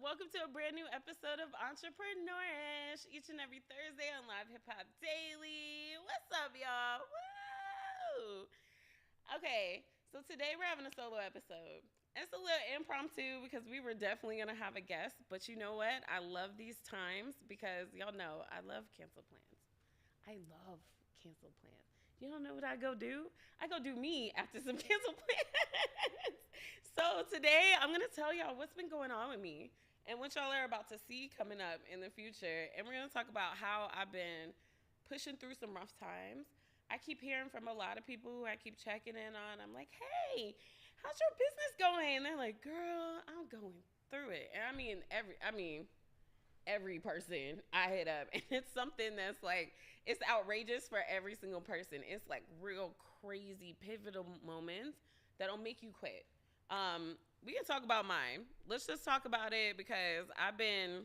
Welcome to a brand new episode of Entrepreneurish. Each and every Thursday on Live Hip Hop Daily. What's up, y'all? Woo! Okay, so today we're having a solo episode. It's a little impromptu because we were definitely going to have a guest, but you know what? I love these times because y'all know I love cancel plans. I love cancel plans. You don't know what I go do? I go do me after some cancel plans. So today I'm going to tell y'all what's been going on with me and what y'all are about to see coming up in the future. And we're going to talk about how I've been pushing through some rough times. I keep hearing from a lot of people who I keep checking in on. I'm like, hey, how's your business going? And they're like, girl, I'm going through it. And every person I hit up, and it's something that's like, it's outrageous for every single person. It's like real crazy pivotal moments that'll make you quit. We can talk about mine. Let's just talk about it because I've been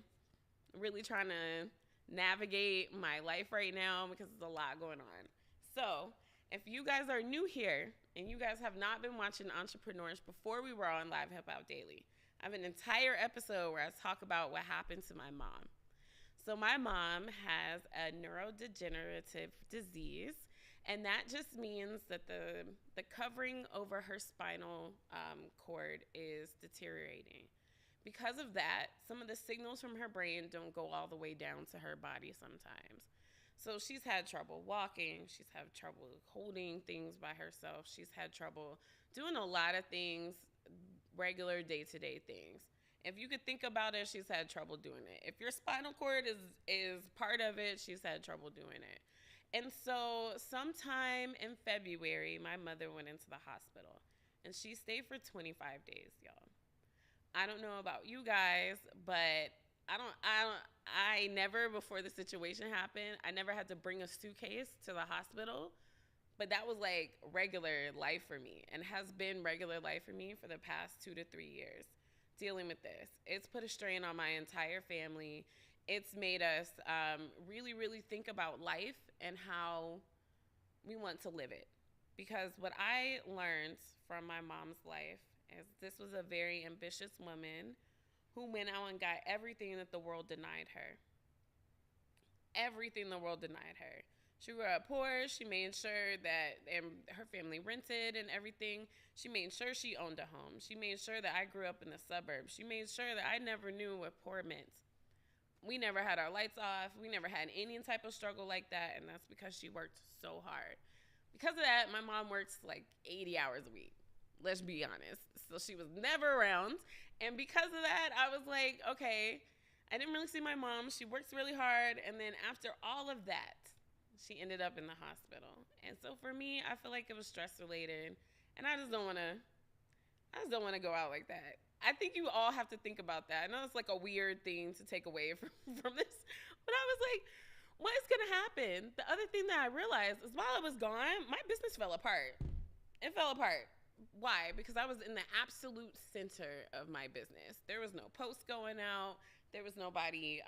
really trying to navigate my life right now because there's a lot going on. So if you guys are new here and you guys have not been watching Entrepreneurish before we were on Live Hip Hop Daily, I have an entire episode where I talk about what happened to my mom. So my mom has a neurodegenerative disease, and that just means that the covering over her spinal cord is deteriorating. Because of that, some of the signals from her brain don't go all the way down to her body sometimes. So she's had trouble walking. She's had trouble holding things by herself. She's had trouble doing a lot of things, regular day-to-day things. If you could think about it, she's had trouble doing it. If your spinal cord is part of it, she's had trouble doing it. And so sometime in February, my mother went into the hospital, and she stayed for 25 days, y'all. I don't know about you guys, but I never, before the situation happened, I never had to bring a suitcase to the hospital, but that was like regular life for me and has been regular life for me for the past 2 to 3 years dealing with this. It's put a strain on my entire family. It's made us really, really think about life and how we want to live it. Because what I learned from my mom's life is this was a very ambitious woman who went out and got everything that the world denied her. Everything the world denied her. She grew up poor. She made sure that and her family rented and everything. She made sure she owned a home. She made sure that I grew up in the suburbs. She made sure that I never knew what poor meant. We never had our lights off. We never had any type of struggle like that, and that's because she worked so hard. Because of that, my mom works like 80 hours a week. Let's be honest. So she was never around. And because of that, I was like, okay, I didn't really see my mom. She works really hard. And then after all of that, she ended up in the hospital. And so for me, I feel like it was stress related. And I just don't want to go out like that. I think you all have to think about that. I know it's like a weird thing to take away from this. But I was like, what is going to happen? The other thing that I realized is while I was gone, my business fell apart. It fell apart. Why? Because I was in the absolute center of my business. There was no posts going out. There was nobody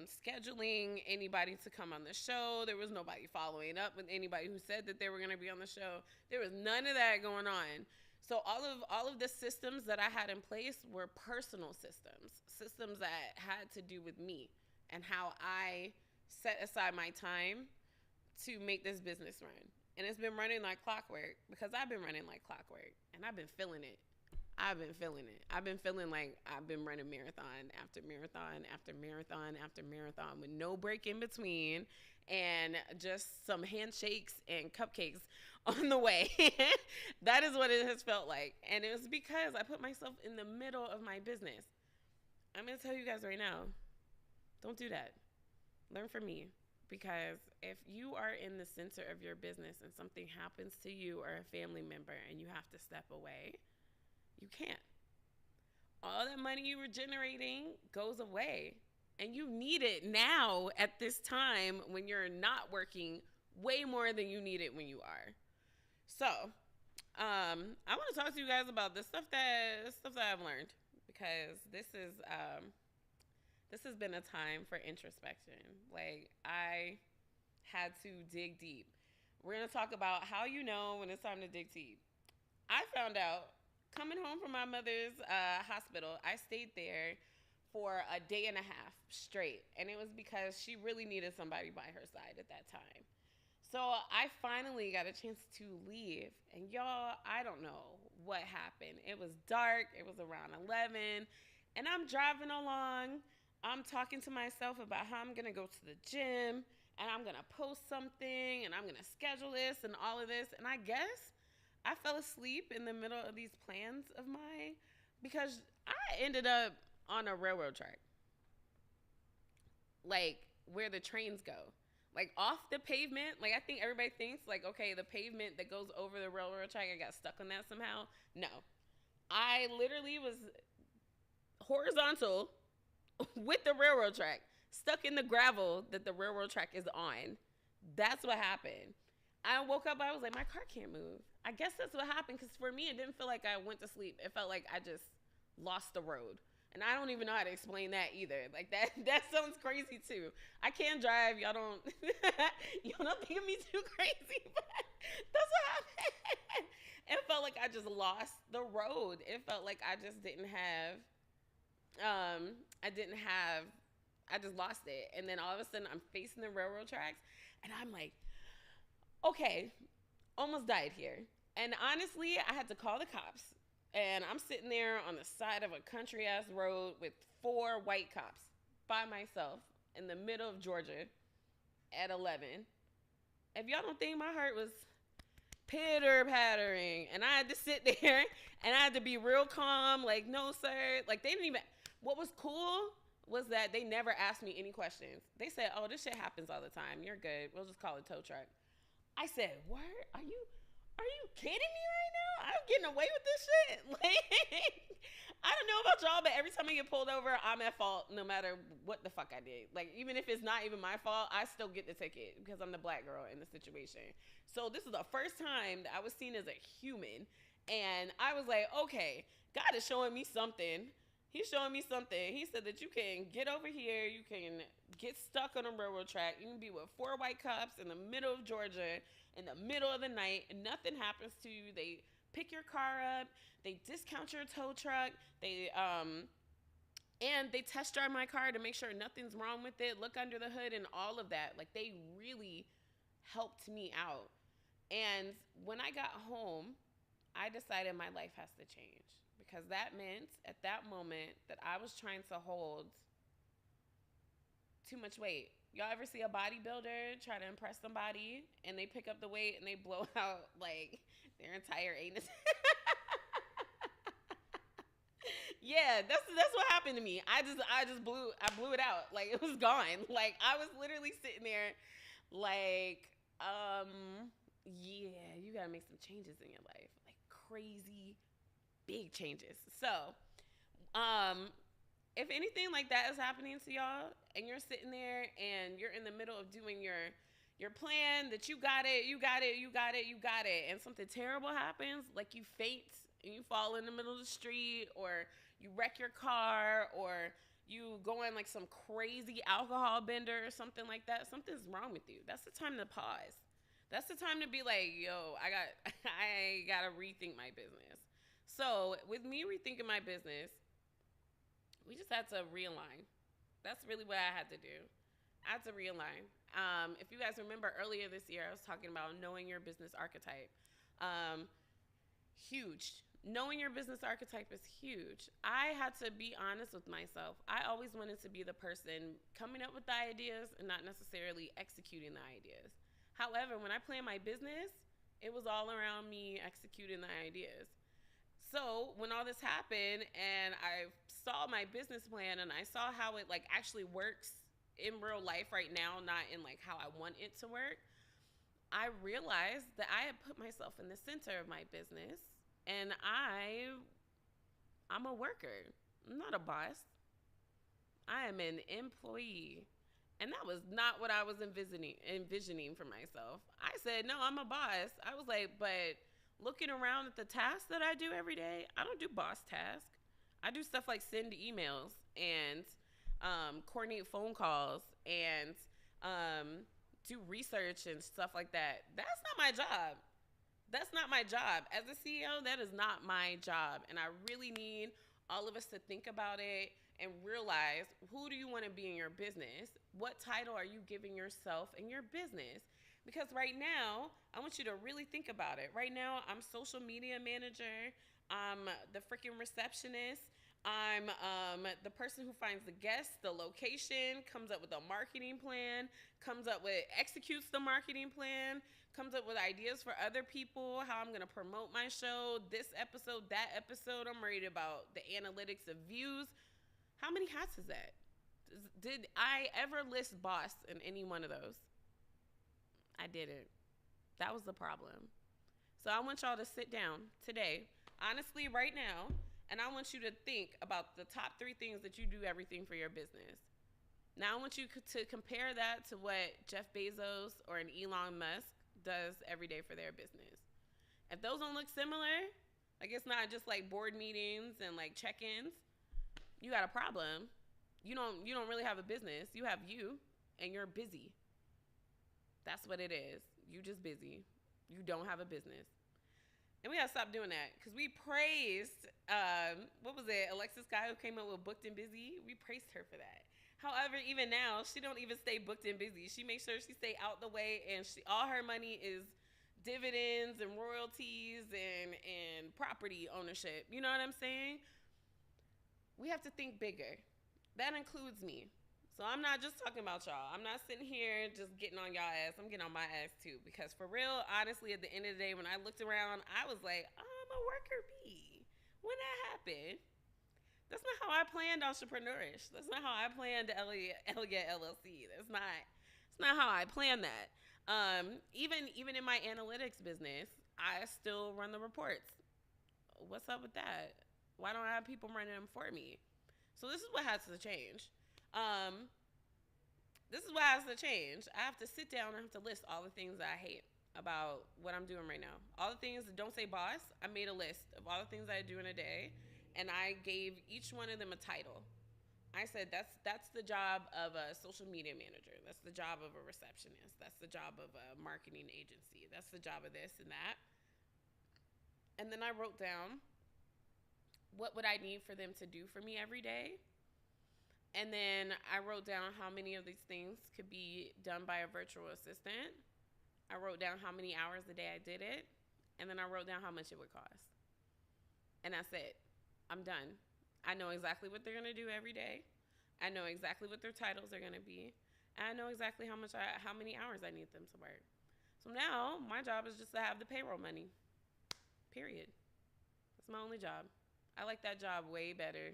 scheduling anybody to come on the show. There was nobody following up with anybody who said that they were going to be on the show. There was none of that going on. So all of the systems that I had in place were personal systems that had to do with me and how I set aside my time to make this business run. And it's been running like clockwork because I've been running like clockwork and I've been feeling it. I've been feeling like I've been running marathon after marathon after marathon after marathon with no break in between and just some handshakes and cupcakes on the way. That is what it has felt like. And it was because I put myself in the middle of my business. I'm going to tell you guys right now, don't do that. Learn from me. Because if you are in the center of your business and something happens to you or a family member and you have to step away, you can't. All that money you were generating goes away. And you need it now at this time when you're not working way more than you need it when you are. So I want to talk to you guys about the stuff that I've learned because this has been a time for introspection. Like, I had to dig deep. We're going to talk about how you know when it's time to dig deep. I found out coming home from my mother's hospital, I stayed there for a day and a half straight. And it was because she really needed somebody by her side at that time. So I finally got a chance to leave. And y'all, I don't know what happened. It was dark. It was around 11. And I'm driving along. I'm talking to myself about how I'm going to go to the gym. And I'm going to post something. And I'm going to schedule this and all of this. And I guess I fell asleep in the middle of these plans of mine because I ended up on a railroad track, like where the trains go, like off the pavement. Like I think everybody thinks like, okay, the pavement that goes over the railroad track, I got stuck on that somehow. No, I literally was horizontal with the railroad track, stuck in the gravel that the railroad track is on. That's what happened. I woke up, I was like, my car can't move. I guess that's what happened, because for me, it didn't feel like I went to sleep. It felt like I just lost the road. And I don't even know how to explain that either. Like that sounds crazy too. I can't drive. Y'all don't think of me too crazy, but that's what happened. It felt like I just lost the road. It felt like I just didn't have, I just lost it. And then all of a sudden I'm facing the railroad tracks and I'm like, okay, almost died here. And honestly, I had to call the cops. And I'm sitting there on the side of a country ass road with 4 white cops by myself in the middle of Georgia at 11. If y'all don't think my heart was pitter pattering, and I had to sit there and I had to be real calm, like, no, sir. Like, they didn't even, what was cool was that they never asked me any questions. They said, oh, this shit happens all the time. You're good. We'll just call it tow truck. I said, what? Are you kidding me right now? I'm getting away with this shit. Like, I don't know about y'all, but every time I get pulled over, I'm at fault no matter what the fuck I did. Like, even if it's not even my fault, I still get the ticket because I'm the black girl in the situation. So this is the first time that I was seen as a human. And I was like, okay, God is showing me something. He's showing me something. He said that you can get over here. You can get stuck on a railroad track. You can be with 4 white cops in the middle of Georgia in the middle of the night, and nothing happens to you. They pick your car up. They discount your tow truck. And they test drive my car to make sure nothing's wrong with it. Look under the hood and all of that. Like, they really helped me out. And when I got home, I decided my life has to change, because that meant at that moment that I was trying to hold too much weight. Y'all ever see a bodybuilder try to impress somebody and they pick up the weight and they blow out like their entire anus? Yeah, that's what happened to me. I blew it out. Like, it was gone. Like, I was literally sitting there like, yeah, you gotta make some changes in your life. Like, crazy big changes. So, if anything like that is happening to y'all and you're sitting there and you're in the middle of doing your plan that you got it, and something terrible happens, like you faint and you fall in the middle of the street, or you wreck your car, or you go on like some crazy alcohol bender or something like that, something's wrong with you. That's the time to pause. That's the time to be like, yo, I gotta rethink my business. So with me rethinking my business, we just had to realign. That's really what I had to do. I had to realign. If you guys remember earlier this year, I was talking about knowing your business archetype. Huge. Knowing your business archetype is huge. I had to be honest with myself. I always wanted to be the person coming up with the ideas and not necessarily executing the ideas. However, when I planned my business, it was all around me executing the ideas. So when all this happened and I saw my business plan and I saw how it like actually works in real life right now, not in like how I want it to work, I realized that I had put myself in the center of my business, and I'm a worker. I'm not a boss. I am an employee. And that was not what I was envisioning for myself. I said, no, I'm a boss. I was like, but looking around at the tasks that I do every day, I don't do boss tasks. I do stuff like send emails and coordinate phone calls and do research and stuff like that. That's not my job. That's not my job. As a CEO, that is not my job. And I really need all of us to think about it and realize, who do you want to be in your business? What title are you giving yourself in your business? Because right now, I want you to really think about it. Right now, I'm social media manager. I'm the freaking receptionist. I'm the person who finds the guests, the location, comes up with a marketing plan, executes the marketing plan, comes up with ideas for other people, how I'm going to promote my show, this episode, that episode. I'm worried about the analytics of views. How many hats is that? Did I ever list boss in any one of those? I didn't. That was the problem. So I want y'all to sit down today, honestly, right now, and I want you to think about the top 3 things that you do everything for your business. Now I want you to compare that to what Jeff Bezos or an Elon Musk does every day for their business. If those don't look similar, like it's not just like board meetings and like check-ins, you got a problem. You don't really have a business. You have you, and you're busy. That's what it is. You just busy. You don't have a business. And we gotta stop doing that, because we praised, what was it, Alexis Guy, who came up with Booked and Busy? We praised her for that. However, even now, she don't even stay booked and busy. She makes sure she stay out the way, and all her money is dividends and royalties and property ownership. You know what I'm saying? We have to think bigger. That includes me. So I'm not just talking about y'all. I'm not sitting here just getting on y'all ass. I'm getting on my ass too. Because for real, honestly, at the end of the day, when I looked around, I was like, I'm a worker bee. When that happened, that's not how I planned Entrepreneurish. That's not how I planned Elliott LLC. It's not how I planned that. Even in my analytics business, I still run the reports. What's up with that? Why don't I have people running them for me? So this is what has to change. This is what has to change. I have to sit down and I have to list all the things that I hate about what I'm doing right now. All the things that don't say boss. I made a list of all the things I do in a day, and I gave each one of them a title. I said that's the job of a social media manager. That's the job of a receptionist. That's the job of a marketing agency. That's the job of this and that. And then I wrote down, what would I need for them to do for me every day? And then I wrote down how many of these things could be done by a virtual assistant. I wrote down how many hours a day I did it. And then I wrote down how much it would cost. And that's it. I'm done. I know exactly what they're going to do every day. I know exactly what their titles are going to be. And I know exactly how many hours I need them to work. So now my job is just to have the payroll money. Period. That's my only job. I like that job way better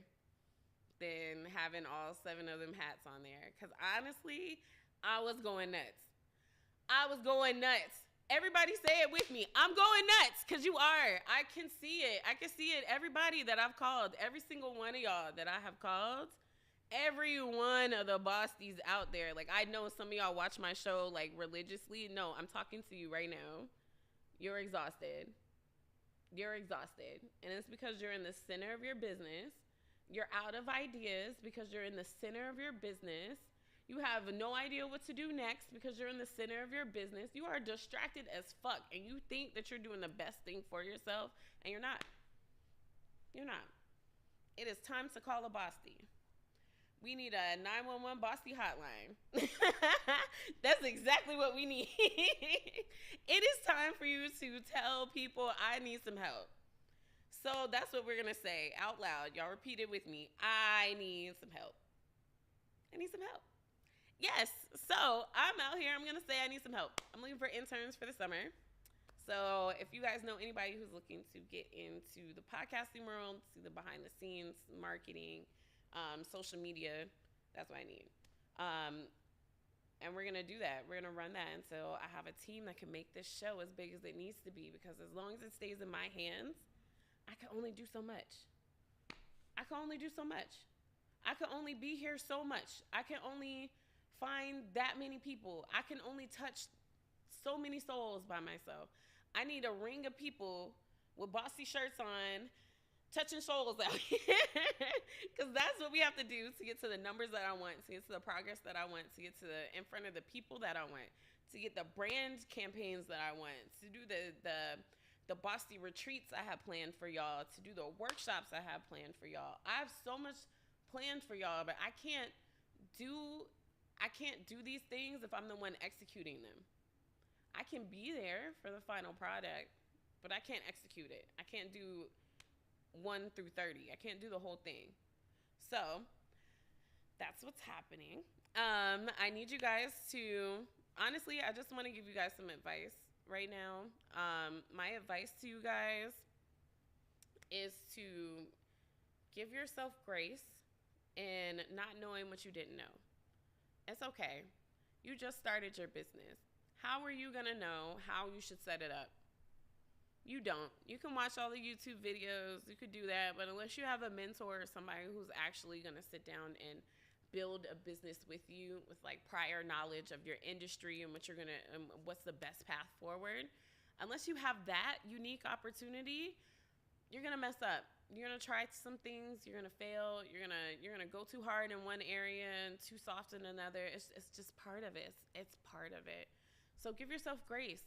than having all 7 of them hats on there. Because honestly, I was going nuts. Everybody say it with me. I'm going nuts, because you are. I can see it. Everybody that I've called, every single one of y'all that I have called, every one of the bossies out there. Like, I know some of y'all watch my show, like, religiously. No, I'm talking to you right now. You're exhausted. And it's because you're in the center of your business. You're out of ideas because you're in the center of your business. You have no idea what to do next because you're in the center of your business. You are distracted as fuck, and you think that you're doing the best thing for yourself, and you're not. You're not. It is time to call a bossy. We need a 911 bossy hotline. That's exactly what we need. It is time for you to tell people, I need some help. So that's what we're going to say out loud. Y'all repeat it with me. I need some help. I need some help. Yes. So I'm out here. I'm going to say I need some help. I'm looking for interns for the summer. So if you guys know anybody who's looking to get into the podcasting world, see the behind the scenes marketing, social media, that's what I need. And we're going to do that. We're going to run that until I have a team that can make this show as big as it needs to be, because as long as it stays in my hands, I can only do so much. I can only be here so much. I can only find that many people. I can only touch so many souls by myself. I need a ring of people with bossy shirts on, touching souls out here. Because that's what we have to do to get to the numbers that I want, to get to the progress that I want, to get to in front of the people that I want, to get the brand campaigns that I want, to do the bossy retreats I have planned for y'all, to do the workshops I have planned for y'all. I have so much plans for y'all, but do I can't do these things if I'm the one executing them. I can be there for the final product, but I can't execute it. I can't do 1 through 30. I can't do the whole thing. So that's what's happening. I need you guys to, honestly, I just want to give you guys some advice right now. My advice to you guys is to give yourself grace in not knowing what you didn't know. It's okay. You just started your business. How are you going to know how you should set it up? You don't. You can watch all the YouTube videos. You could do that. But unless you have a mentor or somebody who's actually going to sit down and build a business with you with like prior knowledge of your industry and what you're going to, what's the best path forward, unless you have that unique opportunity, you're going to mess up. You're going to try some things. You're going to fail. You're going to go too hard in one area and too soft in another. It's just part of it. It's part of it. So give yourself grace.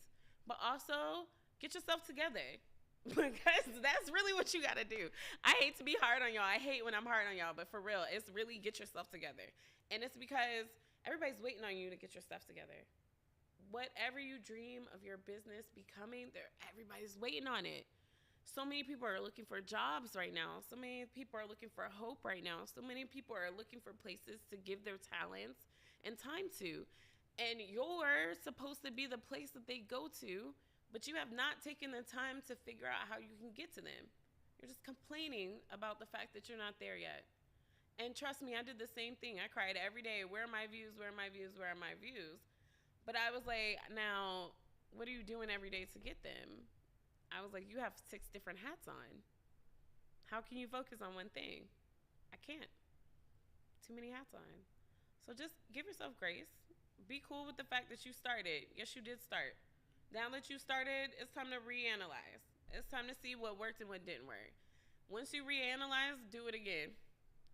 But also, get yourself together, because that's really what you got to do. I hate to be hard on y'all. I hate when I'm hard on y'all, but for real, it's really get yourself together. And it's because everybody's waiting on you to get your stuff together. Whatever you dream of your business becoming, everybody's waiting on it. So many people are looking for jobs right now. So many people are looking for hope right now. So many people are looking for places to give their talents and time to. And you're supposed to be the place that they go to, but you have not taken the time to figure out how you can get to them. You're just complaining about the fact that you're not there yet. And trust me, I did the same thing. I cried every day. Where are my views? Where are my views? Where are my views? But I was like, now, what are you doing every day to get them? I was like, you have 6 different hats on. How can you focus on one thing? I can't. Too many hats on. So just give yourself grace. Be cool with the fact that you started. Yes, you did start. Now that you started, it's time to reanalyze. It's time to see what worked and what didn't work. Once you reanalyze, do it again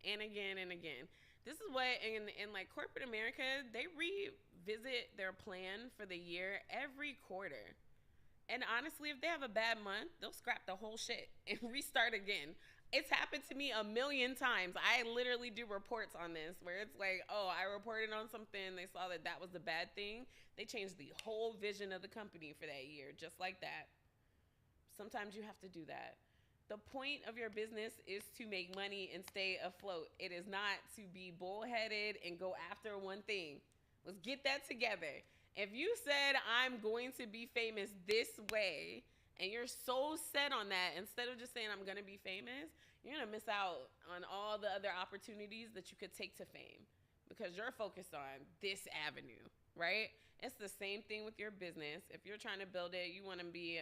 and again and again. This is what in like corporate America, they revisit their plan for the year every quarter. And honestly, if they have a bad month, they'll scrap the whole shit and restart again. It's happened to me a million times. I literally do reports on this where it's like, oh, I reported on something. They saw that was the bad thing. They changed the whole vision of the company for that year, just like that. Sometimes you have to do that. The point of your business is to make money and stay afloat. It is not to be bullheaded and go after one thing. Let's get that together. If you said, I'm going to be famous this way, and you're so set on that, instead of just saying, I'm going to be famous, you're going to miss out on all the other opportunities that you could take to fame because you're focused on this avenue, right? It's the same thing with your business. If you're trying to build it, you want to be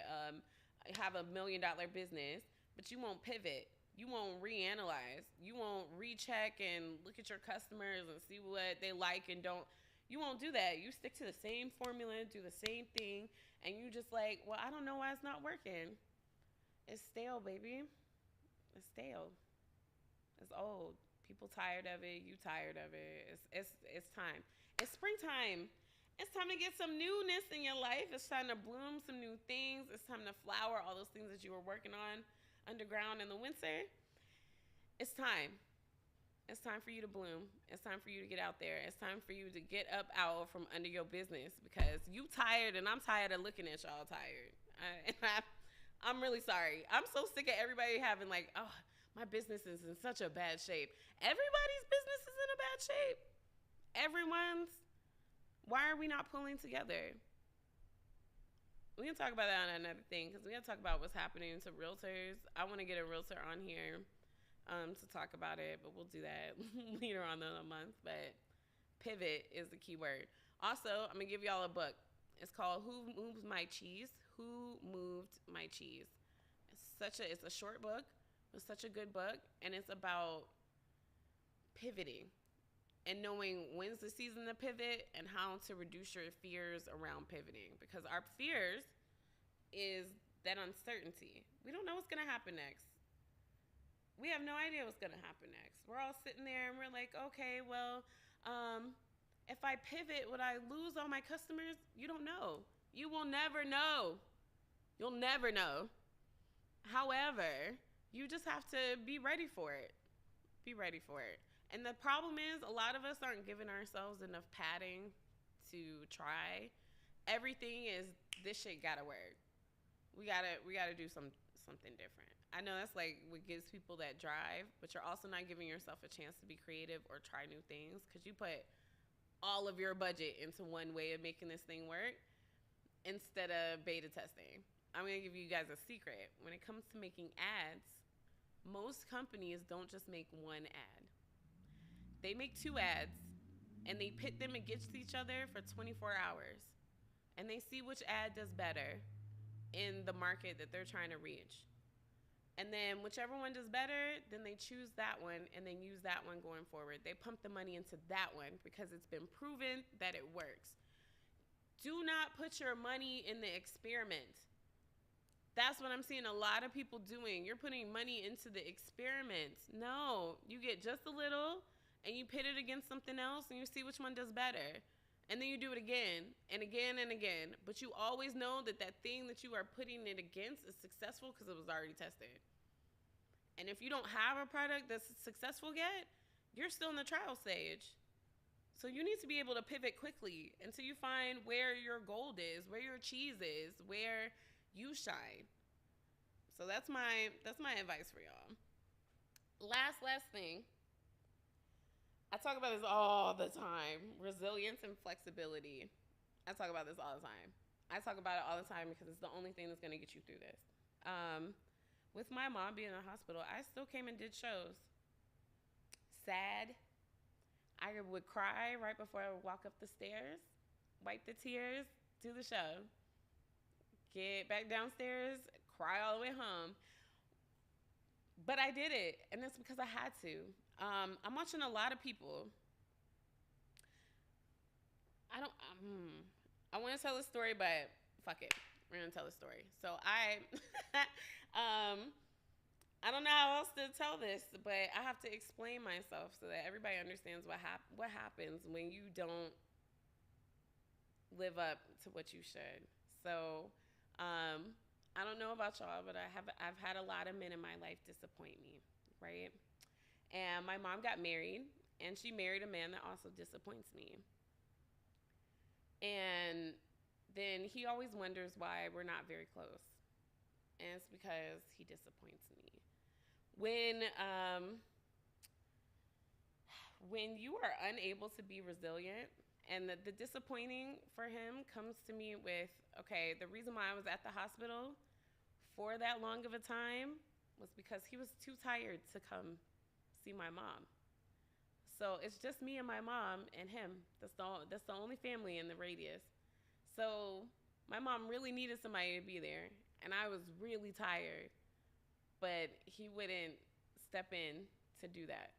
have $1 million business, but you won't pivot. You won't reanalyze. You won't recheck and look at your customers and see what they like and don't. You won't do that. You stick to the same formula, do the same thing, and you just like, well, I don't know why it's not working. It's stale, baby. It's stale. It's old. People tired of it. You tired of it. It's time. It's springtime. It's time to get some newness in your life. It's time to bloom some new things. It's time to flower all those things that you were working on underground in the winter. It's time. It's time for you to bloom. It's time for you to get out there. It's time for you to get up out from under your business because you tired and I'm tired of looking at y'all tired. I'm really sorry. I'm so sick of everybody having like, oh, my business is in such a bad shape. Everybody's business is in a bad shape. Everyone's. Why are we not pulling together? We can talk about that on another thing because we got to talk about what's happening to realtors. I want to get a realtor on here to talk about it, but we'll do that later on in the month. But pivot is the key word. Also, I'm gonna give y'all a book. It's called Who Moved My Cheese? Who Moved My Cheese? It's a short book. It's such a good book, and it's about pivoting and knowing when's the season to pivot and how to reduce your fears around pivoting, because our fears is that uncertainty. We don't know what's gonna happen next. We have no idea what's going to happen next. We're all sitting there and we're like, okay, well, if I pivot, would I lose all my customers? You don't know. You will never know. You'll never know. However, you just have to be ready for it. Be ready for it. And the problem is, a lot of us aren't giving ourselves enough padding to try. Everything is, this shit gotta work. We gotta do something different. I know that's like what gives people that drive, but you're also not giving yourself a chance to be creative or try new things because you put all of your budget into one way of making this thing work instead of beta testing. I'm gonna give you guys a secret. When it comes to making ads, most companies don't just make one ad. They make two ads and they pit them against each other for 24 hours. And they see which ad does better in the market that they're trying to reach. And then whichever one does better, then they choose that one and then use that one going forward. They pump the money into that one because it's been proven that it works. Do not put your money in the experiment. That's what I'm seeing a lot of people doing. You're putting money into the experiment. No, you get just a little and you pit it against something else and you see which one does better. And then you do it again and again and again. But you always know that that thing that you are putting it against is successful because it was already tested. And if you don't have a product that's successful yet, you're still in the trial stage. So you need to be able to pivot quickly until you find where your gold is, where your cheese is, where you shine. So that's my advice for y'all. Last thing. I talk about this all the time. Resilience and flexibility. I talk about this all the time. I talk about it all the time because it's the only thing that's going to get you through this. With my mom being in the hospital, I still came and did shows. Sad. I would cry right before I would walk up the stairs, wipe the tears, do the show. Get back downstairs, cry all the way home. But I did it, and it's because I had to. I'm watching a lot of people. I want to tell a story, but fuck it. We're going to tell a story. So I don't know how else to tell this, but I have to explain myself so that everybody understands what happens when you don't live up to what you should. So I don't know about y'all, but I've had a lot of men in my life disappoint me, right? And my mom got married, and she married a man that also disappoints me. And then he always wonders why we're not very close. And it's because he disappoints me. When you are unable to be resilient, and the disappointing for him comes to me with, okay, the reason why I was at the hospital for that long of a time was because he was too tired to come see my mom. So it's just me and my mom and him. That's the only family in the radius. So my mom really needed somebody to be there, and I was really tired, but he wouldn't step in to do that.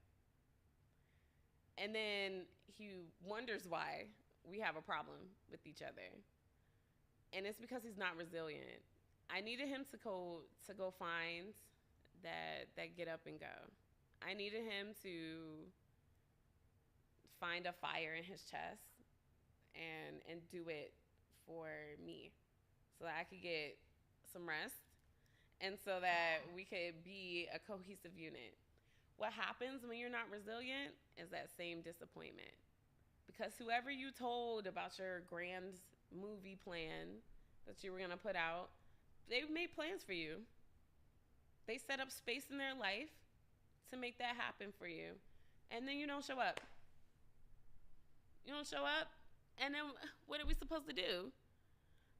And then he wonders why we have a problem with each other. And it's because he's not resilient. I needed him to go find that get up and go. I needed him to find a fire in his chest and do it for me so that I could get some rest and so that we could be a cohesive unit. What happens when you're not resilient is that same disappointment. Because whoever you told about your grand movie plan that you were going to put out, they made plans for you. They set up space in their life to make that happen for you. And then you don't show up. You don't show up, and then what are we supposed to do?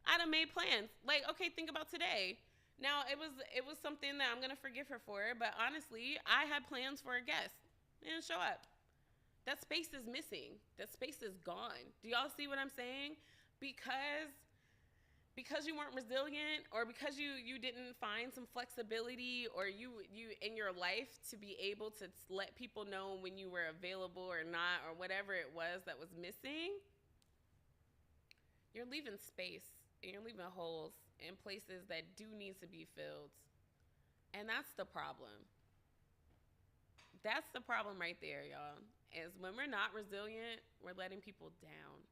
I done made plans. Like, okay, think about today. Now, it was something that I'm going to forgive her for, but honestly, I had plans for a guest. They didn't show up. That space is missing. That space is gone. Do y'all see what I'm saying? Because you weren't resilient, or because you didn't find some flexibility, or you in your life to be able to let people know when you were available or not, or whatever it was that was missing, you're leaving space and you're leaving holes in places that do need to be filled. And that's the problem. That's the problem right there, y'all, is when we're not resilient, we're letting people down.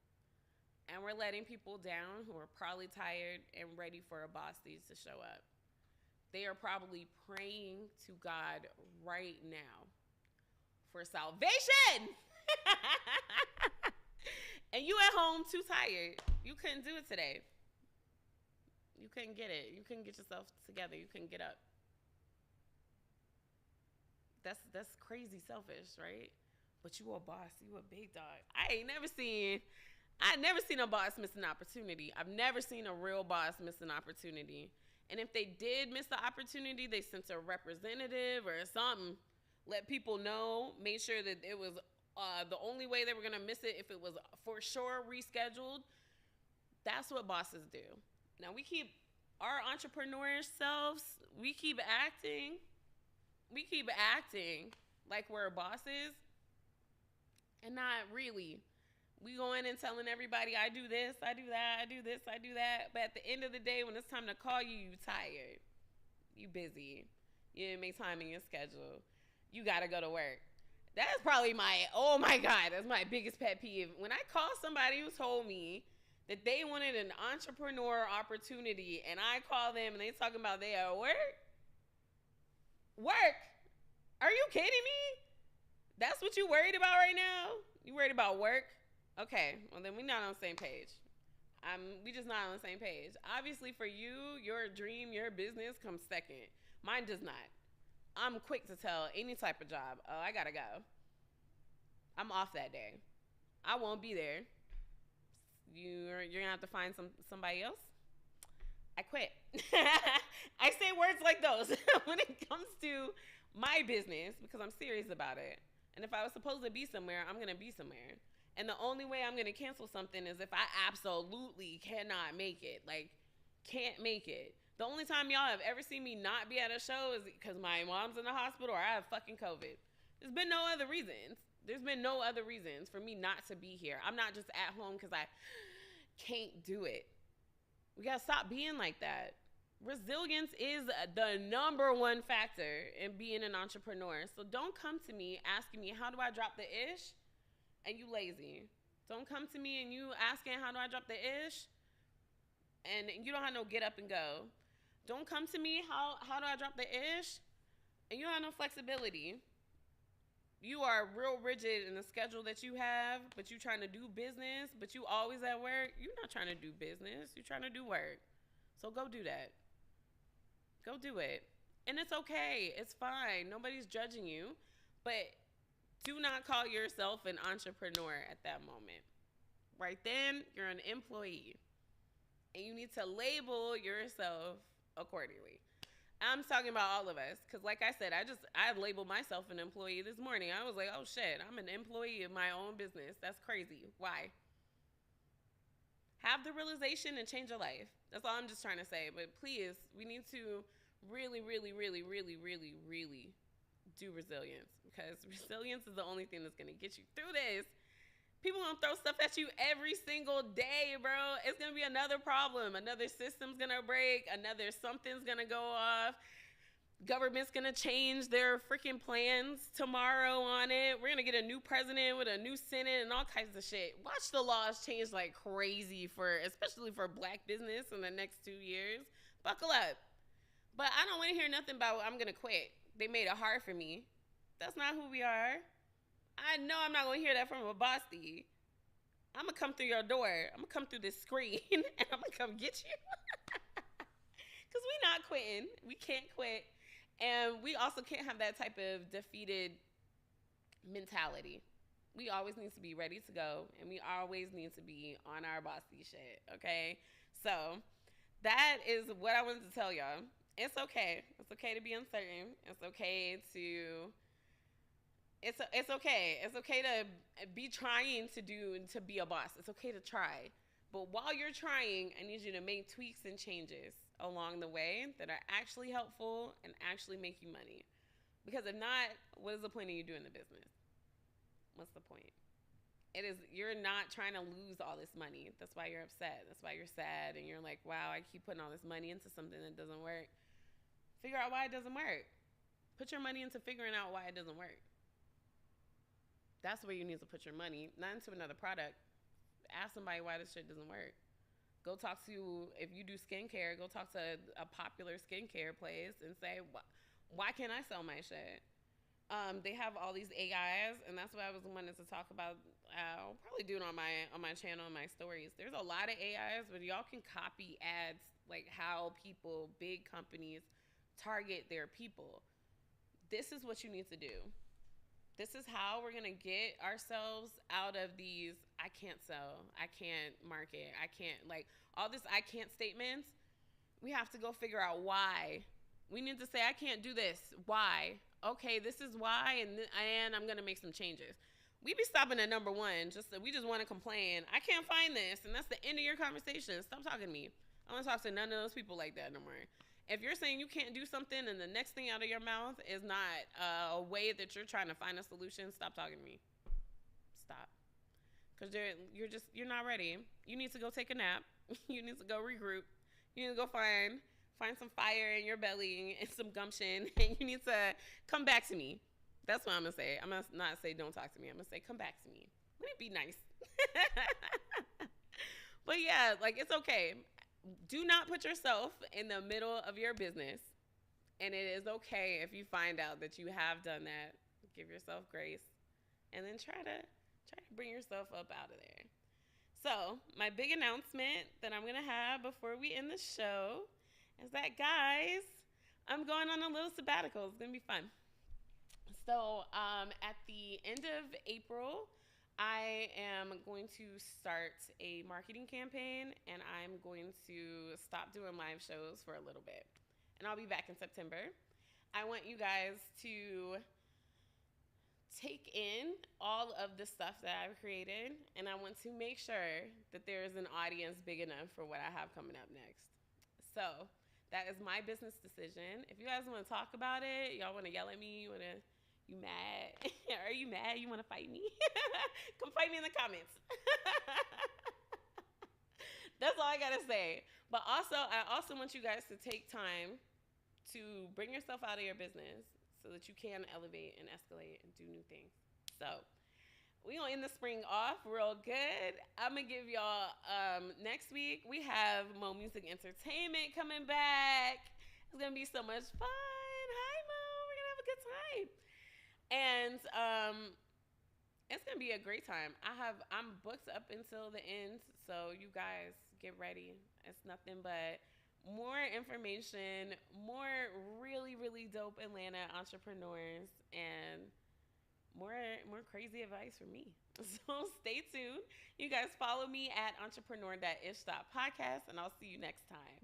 And we're letting people down who are probably tired and ready for a bossies to show up. They are probably praying to God right now for salvation. And you at home too tired. You couldn't do it today. You couldn't get it. You couldn't get yourself together. You couldn't get up. That's crazy selfish, right? But you a boss. You a big dog. I never seen a boss miss an opportunity. I've never seen a real boss miss an opportunity. And if they did miss the opportunity, they sent a representative or something. Let people know. Made sure that it was the only way they were going to miss it if it was for sure rescheduled. That's what bosses do. Now, we keep our entrepreneurish selves, we keep acting like we're bosses, and not really. We go in and telling everybody, I do this, I do that, I do this, I do that. But at the end of the day, when it's time to call you, you tired. You busy. You didn't make time in your schedule. You got to go to work. That's probably oh my God, that's my biggest pet peeve. When I call somebody who told me that they wanted an entrepreneur opportunity and I call them and they talking about they at work? Work? Are you kidding me? That's what you worried about right now? You worried about work? Okay, well then we're not on the same page. We just not on the same page. Obviously for you, your dream, your business comes second. Mine does not. I'm quick to tell any type of job, oh, I gotta go. I'm off that day. I won't be there. You're gonna have to find somebody else. I quit. I say words like those when it comes to my business because I'm serious about it. And if I was supposed to be somewhere, I'm gonna be somewhere. And the only way I'm gonna cancel something is if I absolutely cannot make it. Like, can't make it. The only time y'all have ever seen me not be at a show is because my mom's in the hospital or I have fucking COVID. There's been no other reasons. There's been no other reasons for me not to be here. I'm not just at home because I can't do it. We got to stop being like that. Resilience is the number one factor in being an entrepreneur. So don't come to me asking me, how do I drop the ish? And you lazy. Don't come to me and you asking, how do I drop the ish? And you don't have no get up and go. Don't come to me, how do I drop the ish? And you don't have no flexibility. You are real rigid in the schedule that you have, but you trying to do business, but you always at work. You're not trying to do business. You're trying to do work. So go do that. Go do it. And it's okay. It's fine. Nobody's judging you. But do not call yourself an entrepreneur at that moment. Right then, you're an employee. And you need to label yourself accordingly. I'm talking about all of us because, like I said, I labeled myself an employee this morning. I was like, oh, shit, I'm an employee of my own business. That's crazy. Why? Have the realization and change your life. That's all I'm just trying to say. But please, we need to really, really, really, really, really, really do resilience because resilience is the only thing that's going to get you through this. People gonna throw stuff at you every single day, bro. It's gonna be another problem. Another system's gonna break. Another something's gonna go off. Government's gonna change their freaking plans tomorrow on it. We're gonna get a new president with a new Senate and all kinds of shit. Watch the laws change like crazy especially for black business in the next 2 years. Buckle up. But I don't wanna hear nothing about I'm gonna quit. They made it hard for me. That's not who we are. I know I'm not going to hear that from a bossy. I'm going to come through your door. I'm going to come through this screen and I'm going to come get you. Because we're not quitting. We can't quit. And we also can't have that type of defeated mentality. We always need to be ready to go. And we always need to be on our bossy shit. Okay? So that is what I wanted to tell y'all. It's okay. It's okay to be uncertain. It's okay to... It's okay. It's okay to be trying to be a boss. It's okay to try. But while you're trying, I need you to make tweaks and changes along the way that are actually helpful and actually make you money. Because if not, what is the point of you doing the business? What's the point? You're not trying to lose all this money. That's why you're upset. That's why you're sad and you're like, wow, I keep putting all this money into something that doesn't work. Figure out why it doesn't work. Put your money into figuring out why it doesn't work. That's where you need to put your money, not into another product. Ask somebody why this shit doesn't work. Go talk to, if you do skincare, go talk to a popular skincare place and say, why can't I sell my shit? They have all these AIs, and that's what I was wanting to talk about. I'll probably do it on my channel and my stories. There's a lot of AIs, but y'all can copy ads, like how people, big companies, target their people. This is what you need to do. This is how we're gonna get ourselves out of these I can't sell, I can't market, I can't, like all this I can't statements. We have to go figure out why. We need to say I can't do this. Why? Okay, this is why, and I'm gonna make some changes. We be stopping at number one. We just want to complain. I can't find this, and that's the end of your conversation. Stop talking to me. I don't talk to none of those people like that no more. If you're saying you can't do something, and the next thing out of your mouth is not a way that you're trying to find a solution, stop talking to me. Stop, because you're not ready. You need to go take a nap. You need to go regroup. You need to go find some fire in your belly and some gumption, and you need to come back to me. That's what I'm gonna say. I'm gonna not say don't talk to me. I'm gonna say come back to me. Wouldn't it be nice? But yeah, like it's okay. Do not put yourself in the middle of your business, and it is okay if you find out that you have done that. Give yourself grace, and then try to bring yourself up out of there. So my big announcement that I'm gonna have before we end the show is that, guys, I'm going on a little sabbatical. It's gonna be fun. So at the end of April, I am going to start a marketing campaign, and I'm going to stop doing live shows for a little bit. And I'll be back in September. I want you guys to take in all of the stuff that I've created, and I want to make sure that there is an audience big enough for what I have coming up next. So that is my business decision. If you guys want to talk about it, y'all want to yell at me, you mad? Are you mad? You want to fight me? Come fight me in the comments. That's all I got to say. But also, I also want you guys to take time to bring yourself out of your business so that you can elevate and escalate and do new things. So we're going to end the spring off real good. I'm going to give y'all, next week, we have Mo Music Entertainment coming back. It's going to be so much fun. Hi, Mo. We're going to have a good time. And it's gonna be a great time. I'm booked up until the end, so you guys get ready. It's nothing but more information, more really, really dope Atlanta entrepreneurs, and more crazy advice from me. So stay tuned. You guys follow me at entrepreneur.ish.podcast, and I'll see you next time.